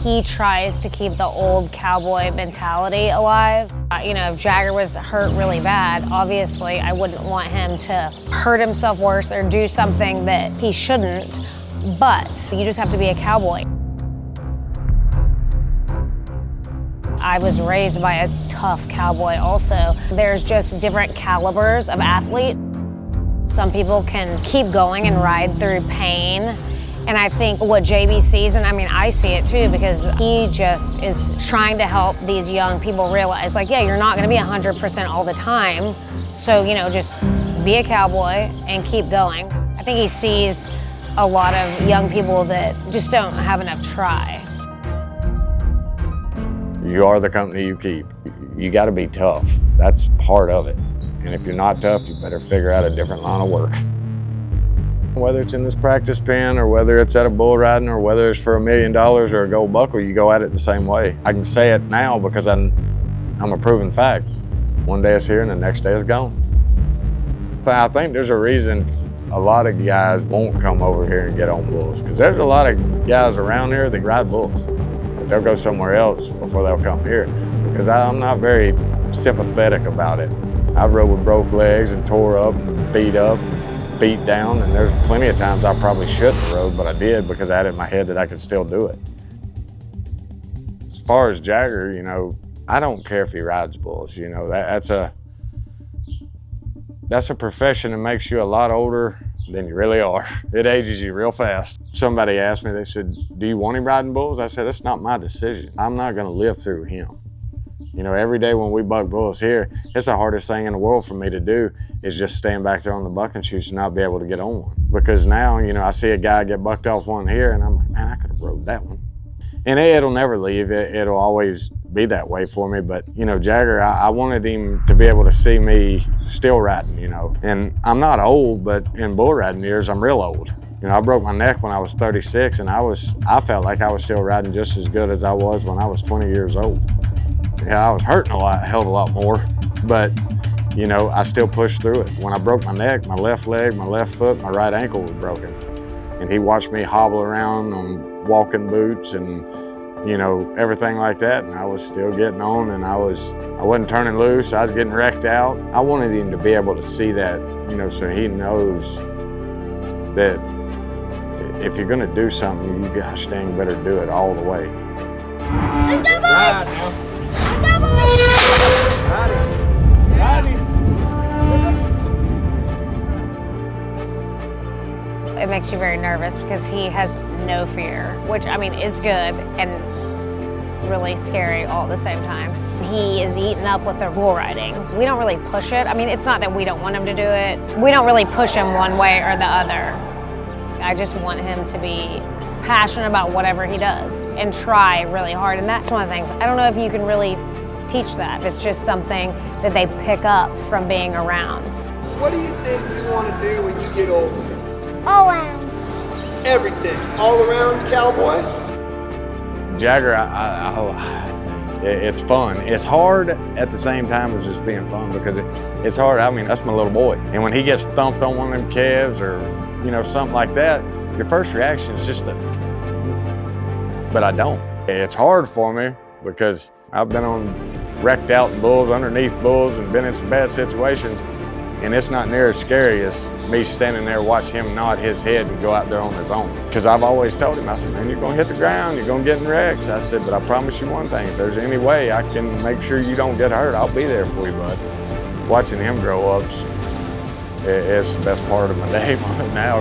he tries to keep the old cowboy mentality alive. You know, if Jagger was hurt really bad, obviously I wouldn't want him to hurt himself worse or do something that he shouldn't, but you just have to be a cowboy. I was raised by a tough cowboy also. There's just different calibers of athlete. Some people can keep going and ride through pain. And I think what JB sees, and I mean, I see it too, because he just is trying to help these young people realize, like, yeah, you're not gonna be 100% all the time. So, you know, just be a cowboy and keep going. I think he sees a lot of young people that just don't have enough try. You are the company you keep. You gotta be tough. That's part of it. And if you're not tough, you better figure out a different line of work. Whether it's in this practice pen or whether it's at a bull riding or whether it's for $1 million or a gold buckle, you go at it the same way. I can say it now because I'm a proven fact. One day it's here and the next day it's gone. I think there's a reason a lot of guys won't come over here and get on bulls, because there's a lot of guys around here that ride bulls. But they'll go somewhere else before they'll come here, because I'm not very sympathetic about it. I've rode with broke legs and tore up and beat down, and there's plenty of times I probably shouldn't have rode, but I did because I had it in my head that I could still do it. As far as Jagger, you know, I don't care if he rides bulls. You know, that's a profession that makes you a lot older than you really are. It ages you real fast. Somebody asked me, they said, do you want him riding bulls? I said, it's not my decision. I'm not gonna live through him. You know, every day when we buck bulls here, it's the hardest thing in the world for me to do is just stand back there on the bucking chutes and not be able to get on one. Because now, you know, I see a guy get bucked off one here and I'm like, man, I could have rode that one. And it'll never leave. It'll always be that way for me. But, you know, Jagger, I wanted him to be able to see me still riding, you know. And I'm not old, but in bull riding years, I'm real old. You know, I broke my neck when I was 36 and I felt like I was still riding just as good as I was when I was 20 years old. Yeah, I was hurting a hell of a lot more, but, you know, I still pushed through it. When I broke my neck, my left leg, my left foot, my right ankle was broken. And he watched me hobble around on walking boots and, you know, everything like that. And I was still getting on, and I wasn't turning loose. I was getting wrecked out. I wanted him to be able to see that, you know, so he knows that if you're gonna do something, you gosh dang better do it all the way. Let's go, boys! It makes you very nervous because he has no fear, which I mean is good and really scary all at the same time. He is eaten up with the bull riding. We don't really push it. I mean, it's not that we don't want him to do it. We don't really push him one way or the other. I just want him to be passionate about whatever he does and try really hard. And that's one of the things. I don't know if you can really teach that. It's just something that they pick up from being around. What do you think you want to do when you get older? All around. Everything. All around cowboy? Jagger, it's fun. It's hard at the same time as just being fun, because it's hard. I mean, that's my little boy. And when he gets thumped on one of them calves or, you know, something like that, your first reaction is just to, but I don't. It's hard for me because I've been on wrecked out bulls, underneath bulls, and been in some bad situations. And it's not near as scary as me standing there watching him nod his head and go out there on his own. Because I've always told him, I said, man, you're gonna hit the ground, you're gonna get in wrecks. I said, but I promise you one thing, if there's any way I can make sure you don't get hurt, I'll be there for you, bud. Watching him grow up, it's the best part of my day now.